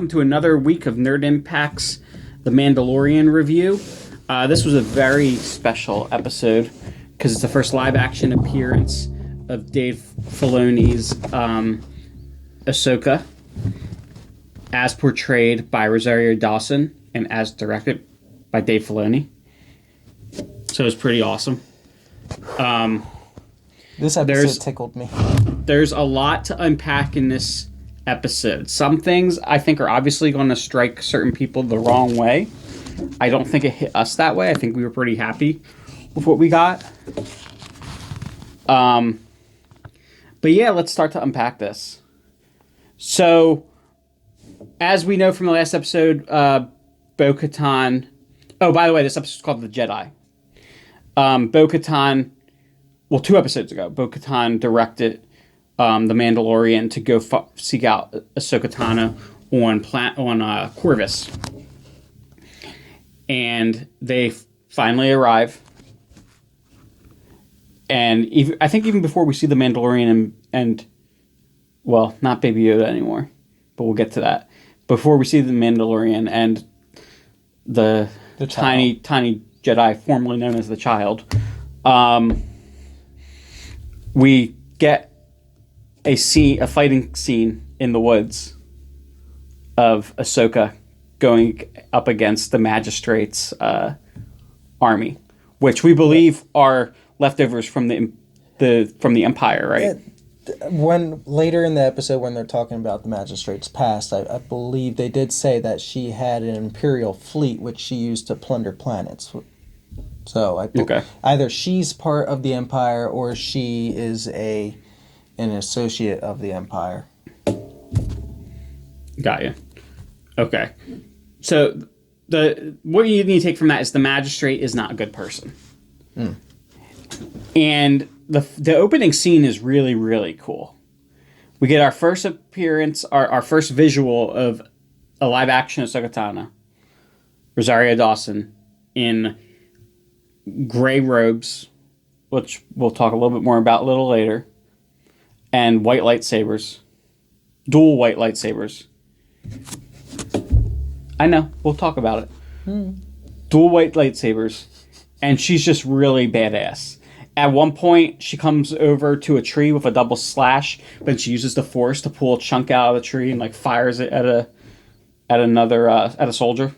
welcome to another week of Nerd Impact's The Mandalorian review. This was a very special episode because it's the first live-action appearance of Dave Filoni's Ahsoka, as portrayed by Rosario Dawson and as directed by Dave Filoni. So it was pretty awesome. This episode tickled me. There's a lot to unpack in this episode. Some things I think are obviously going to strike certain people the wrong way. I don't think it hit us that way. I think we were pretty happy with what we got. But yeah, let's start to unpack this. So, as we know from the last episode, Bo-Katan... Oh, by the way, this episode is called The Jedi. Bo-Katan... Well, 2 episodes ago, Bo-Katan directed the Mandalorian to go seek out Ahsoka Tano on Corvus. And they finally arrive. And I think even before we see the Mandalorian and well, not Baby Yoda anymore, but we'll get to that. Before we see the Mandalorian and the tiny Jedi, formerly known as the Child, we get a fighting scene in the woods of Ahsoka going up against the Magistrate's army, which we believe are leftovers from the Empire, right? When later in the episode, when they're talking about the Magistrate's past, I believe they did say that she had an Imperial fleet which she used to plunder planets. So either she's part of the Empire or she is an associate of the Empire. Got you. Okay. So what you need to take from that is the Magistrate is not a good person. Mm. And the opening scene is really, really cool. We get our first appearance, our first visual of a live action Ahsoka Tano, Rosario Dawson, in gray robes, which we'll talk a little bit more about a little later, and white lightsabers, dual white lightsabers. I know, we'll talk about it. Dual white lightsabers, and she's just really badass. At one point, she comes over to a tree with a double slash, but she uses the Force to pull a chunk out of the tree and like fires it at a soldier.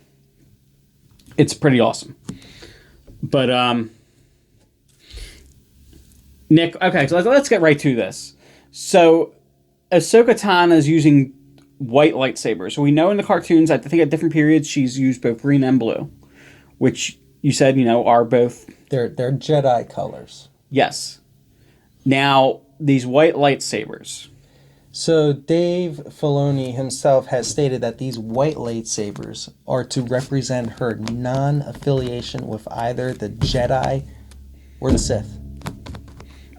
It's pretty awesome. But Nick, okay, so let's get right to this. So Ahsoka Tano is using white lightsabers. So we know in the cartoons, I think at different periods, she's used both green and blue, which you said, are both... They're Jedi colors. Yes. Now, these white lightsabers. So Dave Filoni himself has stated that these white lightsabers are to represent her non-affiliation with either the Jedi or the Sith.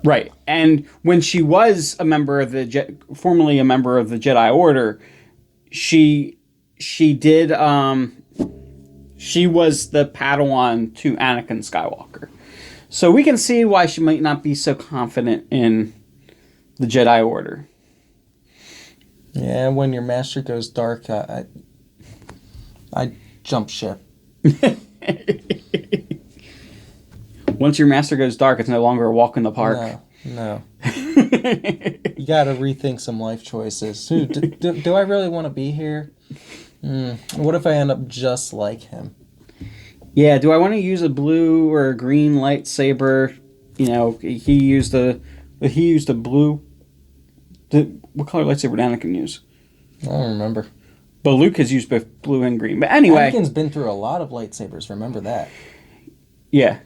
Right. And when she was a member of formerly a member of the Jedi Order, she did she was the Padawan to Anakin Skywalker. So we can see why she might not be so confident in the Jedi Order. Yeah, when your master goes dark, I jump ship. Once your master goes dark, it's no longer a walk in the park. No. You gotta rethink some life choices. Do I really want to be here? What if I end up just like him? Yeah, do I want to use a blue or a green lightsaber? He used a blue. What color lightsaber did Anakin use? I don't remember. But Luke has used both blue and green. But anyway... Anakin's been through a lot of lightsabers, remember that. Yeah.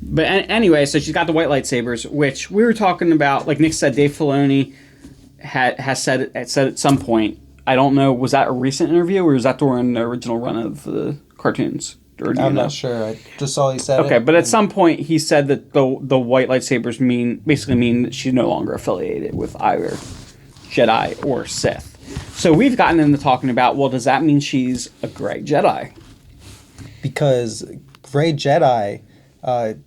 But anyway, so she's got the white lightsabers, which we were talking about, like Nick said, Dave Filoni has said at some point, I don't know, was that a recent interview or was that during the original run of the cartoons? I'm not sure. I just saw he said it. Okay, but at some point he said that the white lightsabers basically mean that she's no longer affiliated with either Jedi or Sith. So we've gotten into talking about, well, does that mean she's a gray Jedi? Because gray Jedi,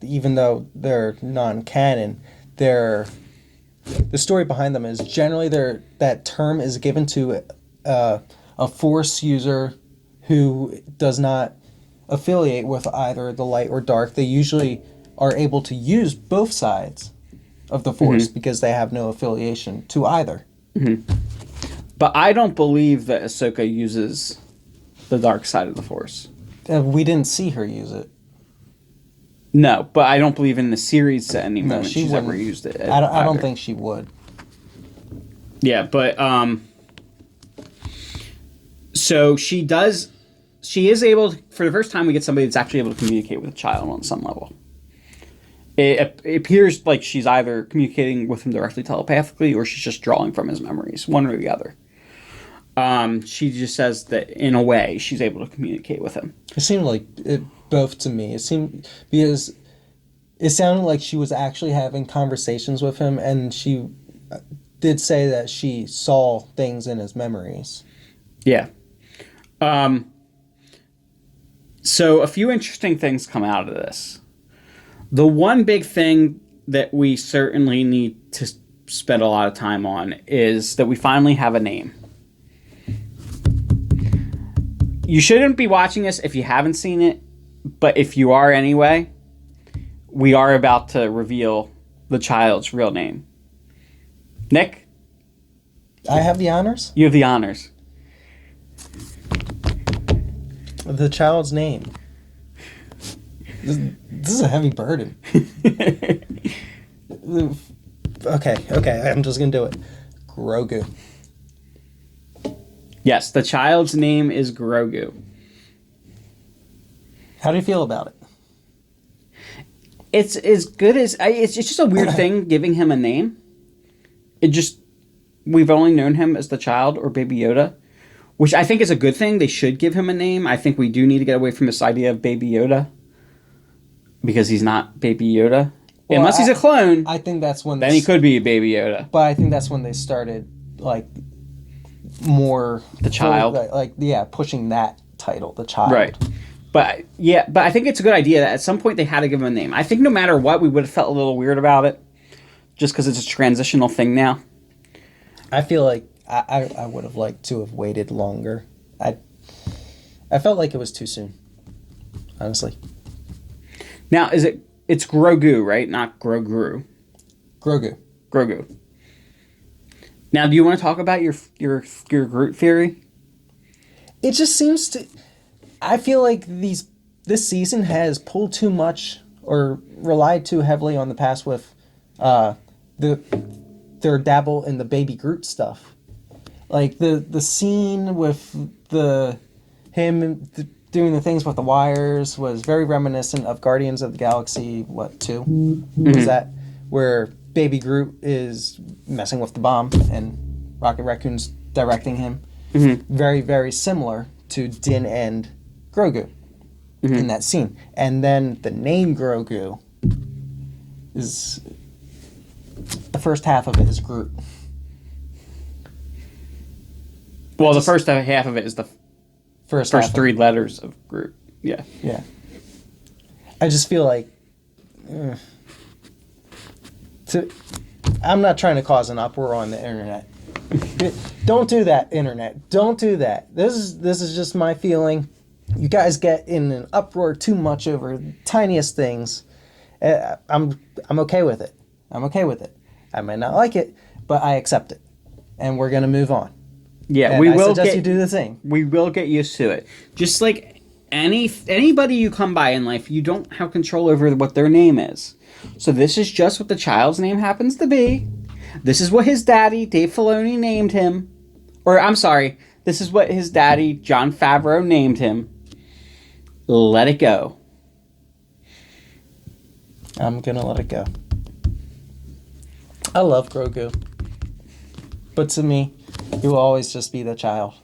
even though they're non-canon, the story behind them is generally that term is given to a Force user who does not affiliate with either the light or dark, they usually are able to use both sides of the Force because they have no affiliation to either. But I don't believe that Ahsoka uses the dark side of the Force. We didn't see her use it. No, but I don't believe in the series at any moment she's wouldn't. ever used it. I don't think she would. Yeah, but so she does. She is able to, for the first time, we get somebody that's actually able to communicate with a child on some level. It appears like she's either communicating with him directly telepathically or she's just drawing from his memories, one or the other. She just says that in a way she's able to communicate with him. It seemed like it both to me. It seemed because it sounded like she was actually having conversations with him, and she did say that she saw things in his memories. Yeah. So a few interesting things come out of this. The one big thing that we certainly need to spend a lot of time on is that we finally have a name. You shouldn't be watching this if you haven't seen it, but if you are anyway, we are about to reveal the child's real name. Nick? I have the honors? You have the honors. The child's name. This is a heavy burden. Okay, I'm just gonna do it. Grogu. Yes, the child's name is Grogu. How do you feel about it? It's as good as... It's just a weird thing giving him a name. We've only known him as the child or Baby Yoda, which I think is a good thing. They should give him a name. I think we do need to get away from this idea of Baby Yoda, because he's not Baby Yoda. Well, unless he's a clone. I think that's when... Then he could be a Baby Yoda. But I think that's when they started, like, more... The child. Pushing that title, the child. Right. But I think it's a good idea that at some point they had to give him a name. I think no matter what, we would have felt a little weird about it, just because it's a transitional thing now. I feel like I would have liked to have waited longer. I felt like it was too soon, honestly. Now, it's Grogu, right? Not Grogu. Grogu. Now, do you want to talk about your Groot theory? It just seems to... I feel like this season has pulled too much or relied too heavily on the past with their dabble in the Baby Groot stuff. Like the scene with him doing the things with the wires was very reminiscent of Guardians of the Galaxy 2? Mm-hmm. Was that where Baby Groot is messing with the bomb and Rocket Raccoon's directing him? Mm-hmm. Very, very similar to Din and Grogu in that scene. And then the name Grogu is... the first half of it is Groot. Well, the first half of it is the first three letters of Groot. Yeah. Yeah. I just feel like... I'm not trying to cause an uproar on the internet. Don't do that, internet. Don't do that. This is just my feeling. You guys get in an uproar too much over the tiniest things. I'm okay with it. I might not like it, but I accept it. And we're going to move on. Yeah, and I suggest you do the same. We will get used to it. Just like anybody you come by in life, you don't have control over what their name is. So this is just what the child's name happens to be. This is what his daddy, Dave Filoni, named him. Or, I'm sorry, this is what his daddy, Jon Favreau, named him. Let it go. I'm going to let it go. I love Grogu. But to me, he will always just be the child.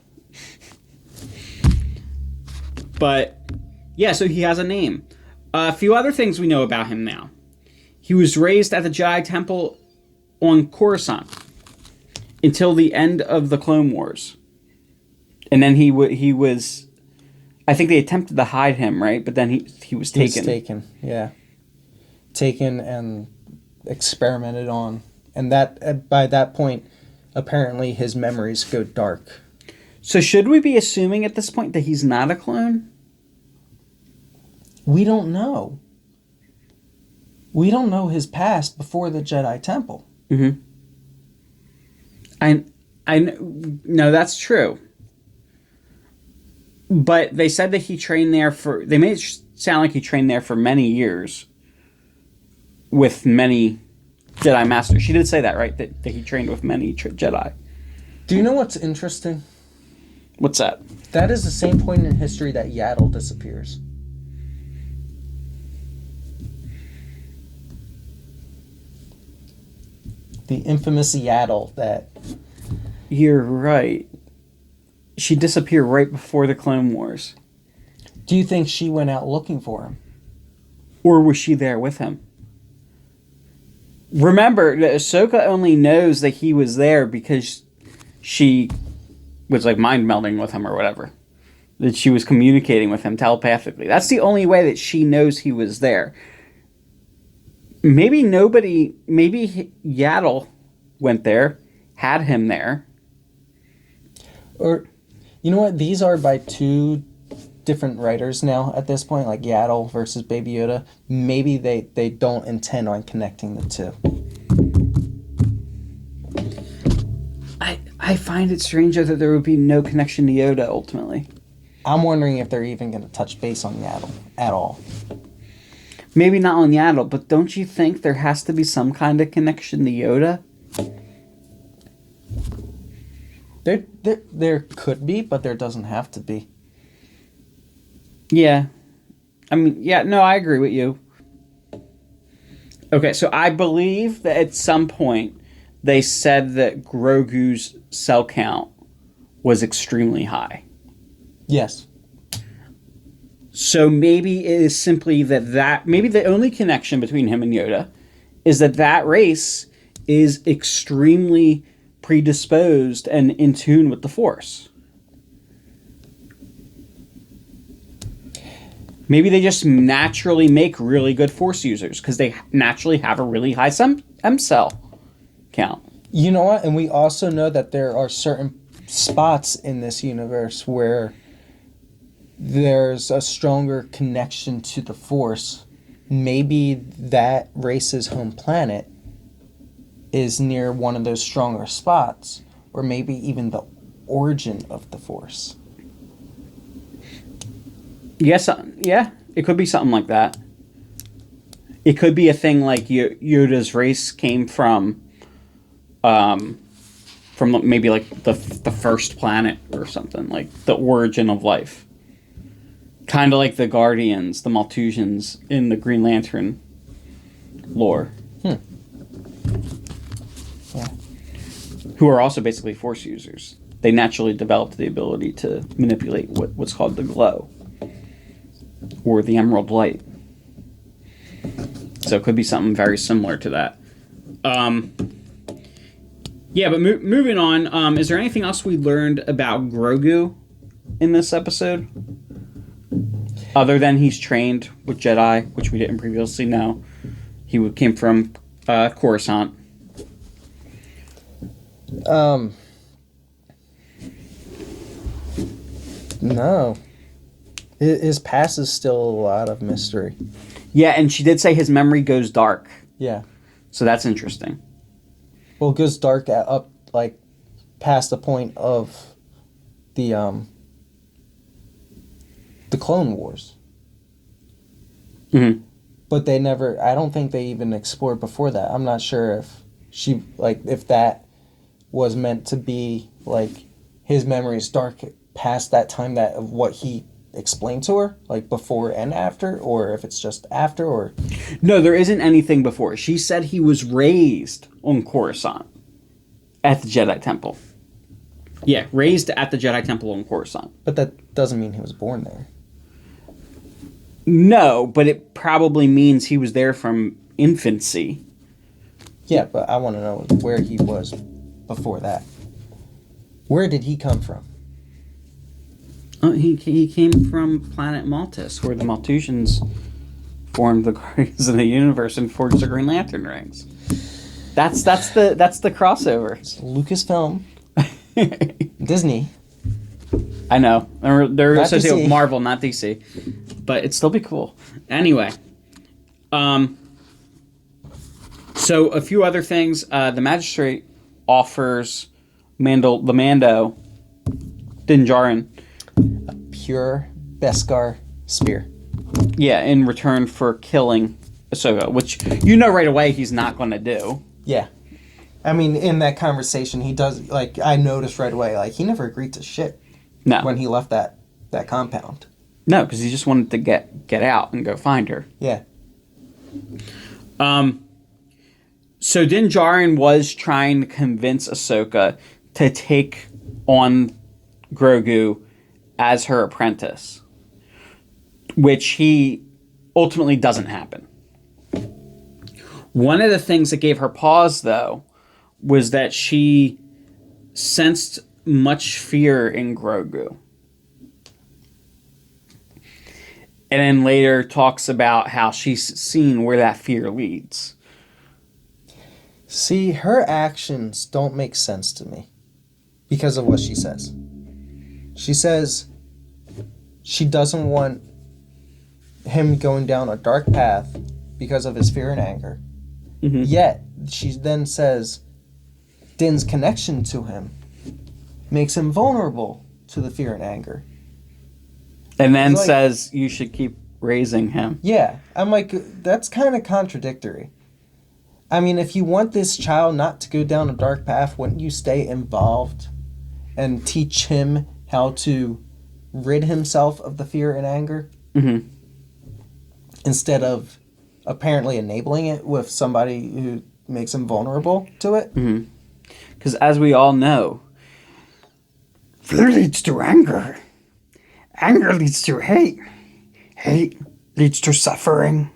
But, yeah, so he has a name. A few other things we know about him now. He was raised at the Jedi Temple on Coruscant until the end of the Clone Wars. And then he was... I think they attempted to hide him, right? But then he was taken. He was taken, yeah. Taken and experimented on. And that by that point, apparently his memories go dark. So should we be assuming at this point that he's not a clone? We don't know. We don't know his past before the Jedi Temple. Mm-hmm. I no, that's true. But they said that he trained there for... They made it sound like he trained there for many years with many Jedi Masters. She did say that, right? That he trained with many Jedi. Do you know what's interesting? What's that? That is the same point in history that Yaddle disappears. The infamous Yaddle that... You're right. She disappeared right before the Clone Wars. Do you think she went out looking for him? Or was she there with him? Remember, Ahsoka only knows that he was there because she was like mind melding with him or whatever. That she was communicating with him telepathically. That's the only way that she knows he was there. Maybe Yaddle went there, had him there. Or, you know what? These are by two different writers now at this point, like Yaddle versus Baby Yoda. Maybe they don't intend on connecting the two. I find it strange that there would be no connection to Yoda ultimately. I'm wondering if they're even going to touch base on Yaddle at all. Maybe not on Yaddle, but don't you think there has to be some kind of connection to Yoda? There could be, but there doesn't have to be. Yeah. I mean, yeah, no, I agree with you. Okay, so I believe that at some point they said that Grogu's cell count was extremely high. Yes. So maybe it is simply that maybe the only connection between him and Yoda is that race is extremely predisposed and in tune with the Force. Maybe they just naturally make really good Force users because they naturally have a really high M cell count. You know what? And we also know that there are certain spots in this universe where there's a stronger connection to the Force. Maybe that race's home planet is near one of those stronger spots, or maybe even the origin of the Force. Yes, yeah, it could be something like that. It could be a thing like Yoda's race came from maybe like the first planet or something, like the origin of life. Kind of like the Guardians, the Maltusians in the Green Lantern lore. Yeah. Who are also basically Force users. They naturally developed the ability to manipulate what's called the glow. Or the emerald light. So it could be something very similar to that. Yeah, but moving on, is there anything else we learned about Grogu in this episode? Other than he's trained with Jedi, which we didn't previously know. He came from Coruscant. No. His past is still a lot of mystery. Yeah, and she did say his memory goes dark. Yeah. So that's interesting. Well, it goes dark up, like, past the point of the Clone Wars. Mm-hmm. But they never, I don't think they even explored before that. I'm not sure if if that was meant to be, like, his memory is dark past that time of what he explained to her, like before and after, or if it's just after, or... No, there isn't anything before. She said he was raised on Coruscant at the Jedi Temple. Yeah, raised at the Jedi Temple on Coruscant. But that doesn't mean he was born there. No, but it probably means he was there from infancy. Yeah, but I want to know where he was before that. Where did he come from? He came from planet Maltus, where the Maltusians formed the Guardians of the Universe and forged the Green Lantern rings. That's the crossover. It's Lucasfilm, Disney, I know. They're Not associated DC. with Marvel, not DC. But it'd still be cool. Anyway. So a few other things. The Magistrate offers the Mando, Din Djarin. Pure Beskar spear. Yeah, in return for killing Ahsoka, which you know right away he's not going to do. Yeah. I mean, in that conversation, he does, like, I noticed right away, like, he never agreed to shit No. when he left that compound. No, because he just wanted to get out and go find her. Yeah. So Din Djarin was trying to convince Ahsoka to take on Grogu as her apprentice, which he ultimately doesn't happen. One of the things that gave her pause, though, was that she sensed much fear in Grogu. And then later talks about how she's seen where that fear leads. See, her actions don't make sense to me because of what she says. She says she doesn't want him going down a dark path because of his fear and anger. Mm-hmm. Yet, she then says Din's connection to him makes him vulnerable to the fear and anger. And then Like, says you should keep raising him. yeah, I'm like, that's kind of contradictory. I mean, if you want this child not to go down a dark path, wouldn't you stay involved and teach him how to rid himself of the fear and anger? Mm-hmm. Instead of apparently enabling it with somebody who makes him vulnerable to it? Because as we all know, fear leads to anger. Anger leads to hate. Hate leads to suffering.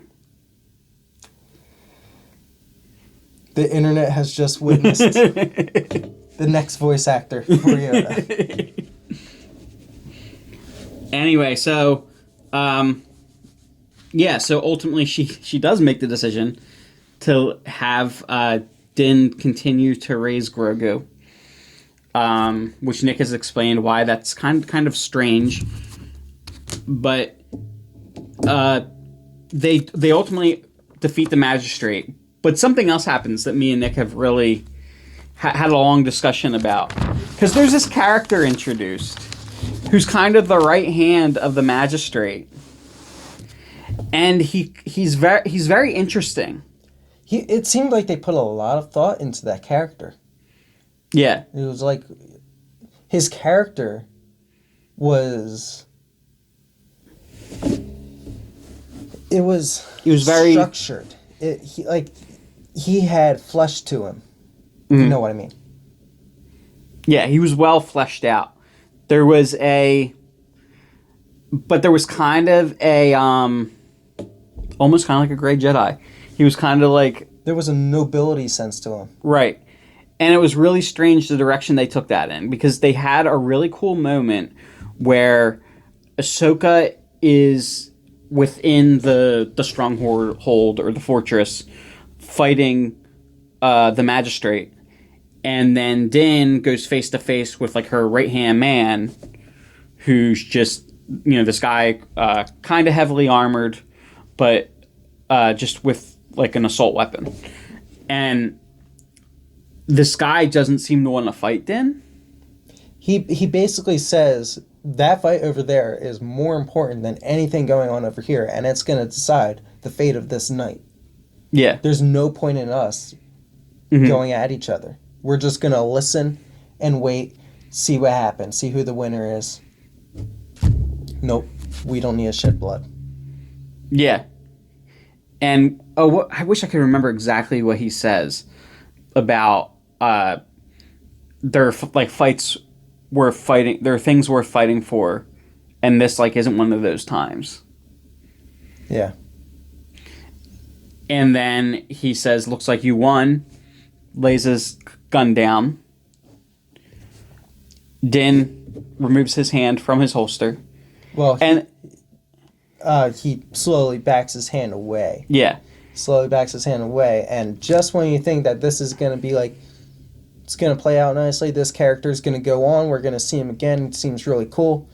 The internet has just witnessed the next voice actor for Yoda. Anyway, so so ultimately she does make the decision to have Din continue to raise Grogu, which Nick has explained why that's kind of strange, but they ultimately defeat the Magistrate. But something else happens that me and Nick have really had a long discussion about. Because there's this character introduced who's kind of the right hand of the Magistrate. And he's very interesting. It seemed like they put a lot of thought into that character. Yeah. It was like his character was... It was very structured. He had flesh to him. Mm-hmm. You know what I mean? Yeah, he was well fleshed out. There was kind of a almost kind of like a gray Jedi. He was kind of like, there was a nobility sense to him. Right. And it was really strange the direction they took that in, because they had a really cool moment where Ahsoka is within the stronghold or the fortress fighting the Magistrate, and then Din goes face to face with like her right hand man, who's just, this guy kind of heavily armored, but just with like an assault weapon, and this guy doesn't seem to want to fight Din. He basically says that fight over there is more important than anything going on over here, and it's going to decide the fate of this night. Yeah. There's no point in us going at each other. We're just going to listen and wait, see what happens, see who the winner is. Nope. We don't need to shed blood. Yeah. And I wish I could remember exactly what he says about their fights were fighting. There are things worth fighting for, and this isn't one of those times. Yeah. And then he says, "Looks like you won." Lays his gun down. Din removes his hand from his holster. Well, he slowly backs his hand away. Yeah. Slowly backs his hand away, and just when you think that this is going to be like it's going to play out nicely. This character is going to go on. We're going to see him again. It seems really cool.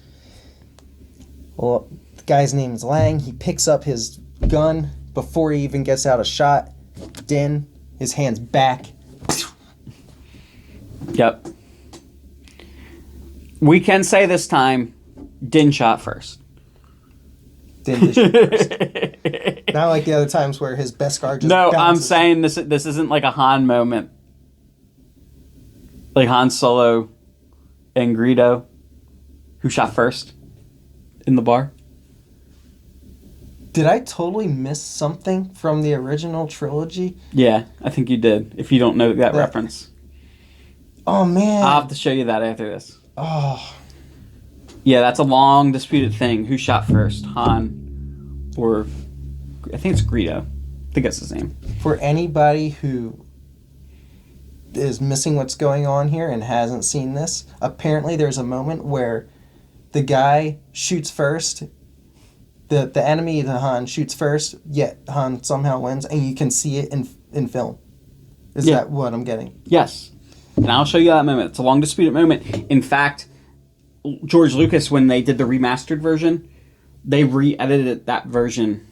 Well, the guy's name is Lang. He picks up his gun before he even gets out a shot. Din, his hand's back. Yep. We can say this time, Din shot first. Din did shoot first. Not like the other times where his Beskar just No, bounces. I'm saying this isn't like a Han moment. Like Han Solo and Greedo, who shot first in the bar. Did I totally miss something from the original trilogy? Yeah, I think you did, if you don't know that reference. Oh, man. I'll have to show you that after this. Oh. Yeah, that's a long disputed thing. Who shot first, Han or... I think it's Greedo. I think that's his name. For anybody who is missing what's going on here and hasn't seen this, apparently there's a moment where the guy shoots first. The enemy to Han shoots first, yet Han somehow wins, and you can see it in film. Is that what I'm getting? Yes. And I'll show you that moment. It's a long disputed moment. In fact, George Lucas, when they did the remastered version, they re-edited that version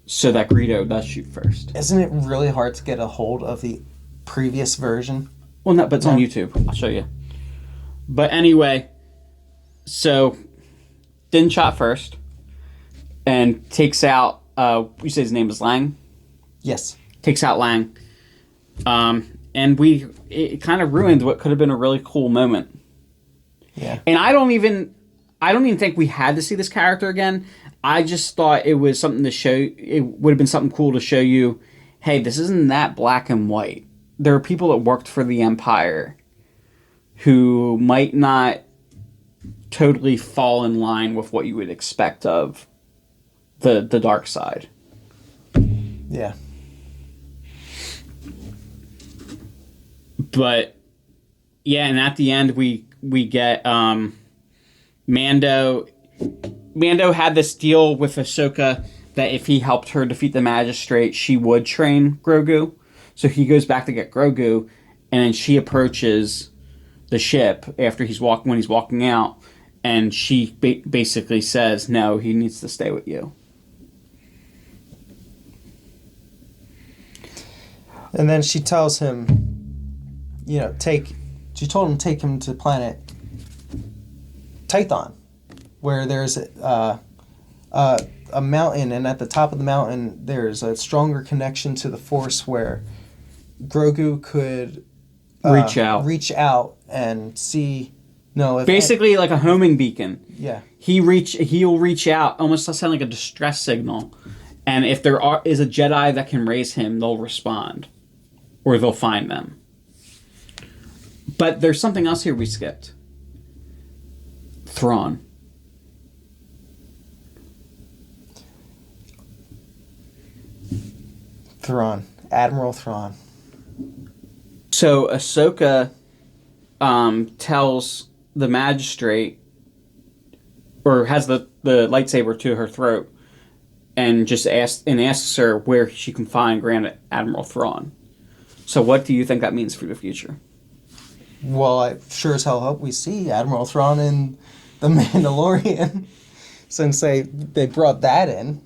so that Greedo does shoot first. Isn't it really hard to get a hold of the previous version? Well, no, but it's on YouTube. I'll show you. But anyway, so Din shot first and takes out, you say his name is Lang? Yes. Takes out Lang. And it kind of ruined what could have been a really cool moment. Yeah. And I don't even think we had to see this character again. I just thought it was something to show. It would have been something cool to show you, hey, this isn't that black and white. There are people that worked for the Empire who might not totally fall in line with what you would expect of the dark side. Yeah. But yeah, and at the end we get Mando. Mando had this deal with Ahsoka that if he helped her defeat the Magistrate, she would train Grogu. So he goes back to get Grogu, and then she approaches the ship after when he's walking out, and she basically says, "No, he needs to stay with you." And then she tells him, she told him to take him to planet Tython, where there's a mountain, and at the top of the mountain there's a stronger connection to the Force where Grogu could reach out and see. Basically, like a homing beacon. Yeah. He'll reach out, almost sound like a distress signal, and if there is a Jedi that can raise him, they'll respond, or they'll find them. But there's something else here we skipped. Thrawn. Admiral Thrawn. So Ahsoka tells the Magistrate, or has the lightsaber to her throat, and just asks her where she can find Grand Admiral Thrawn. So what do you think that means for the future? Well, I sure as hell hope we see Admiral Thrawn in The Mandalorian, since they brought that in.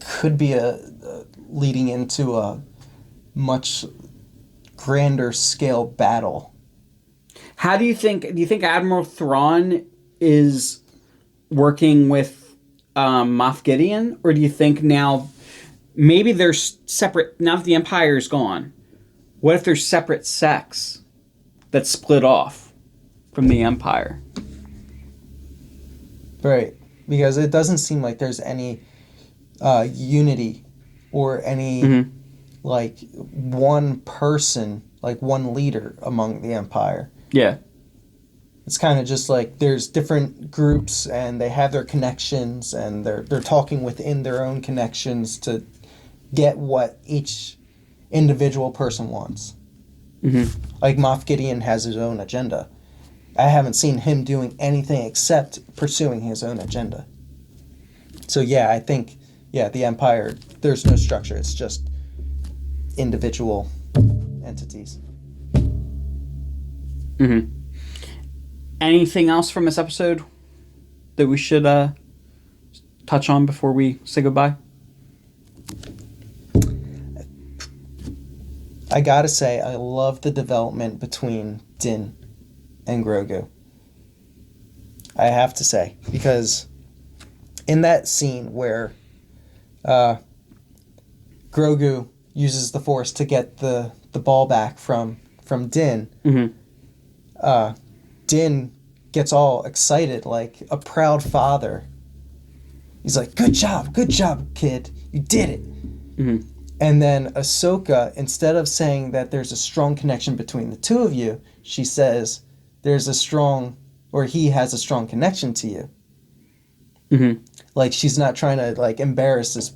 Could be a leading into a much grander scale battle. How do you think Admiral Thrawn is working with Moff Gideon, or do you think now maybe they're separate now that the Empire is gone? What if there's separate sects that split off from the Empire? Right, because it doesn't seem like there's any unity or any like one person, like one leader among the Empire. Yeah. It's kind of just like there's different groups and they have their connections and they're talking within their own connections to get what each individual person wants. Like Moff Gideon has his own agenda. I haven't seen him doing anything except pursuing his own agenda. So yeah, I think the Empire, there's no structure. It's just individual entities. Mm-hmm. Anything else from this episode that we should touch on before we say goodbye? I gotta say, I love the development between Din and Grogu. I have to say, because in that scene where Grogu uses the Force to get the ball back from Din, Mm-hmm. Din gets all excited like a proud father. He's like, good job, kid. You did it. Mm-hmm. And then Ahsoka, instead of saying that there's a strong connection between the two of you, she says there's a strong, or he has a strong connection to you. Mm-hmm. Like, she's not trying to like embarrass this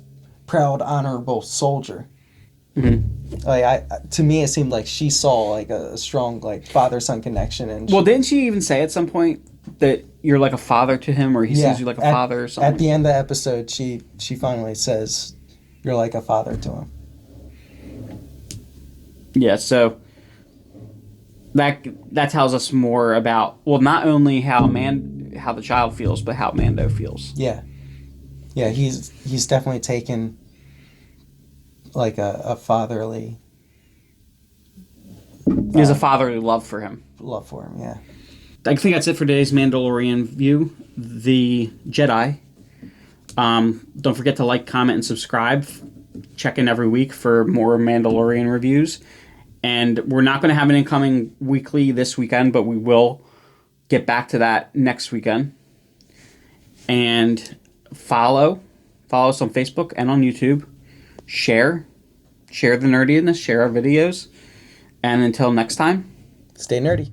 proud, honorable soldier. Mm-hmm. Like, to me, it seemed like she saw like a strong like father-son connection. And well, didn't she even say at some point that you're like a father to him, or he sees you like a father or something? At the end of the episode, she finally says, "You're like a father to him." Yeah, so that tells us more about, well, not only how the child feels, but how Mando feels. Yeah, he's definitely taken like a fatherly. He has a fatherly love for him. Love for him, yeah. I think that's it for today's Mandalorian view. The Jedi. Don't forget to like, comment, and subscribe. Check in every week for more Mandalorian reviews. And we're not going to have an incoming weekly this weekend, but we will get back to that next weekend. And follow us on Facebook and on YouTube. Share the nerdiness, share our videos. And until next time, Stay nerdy.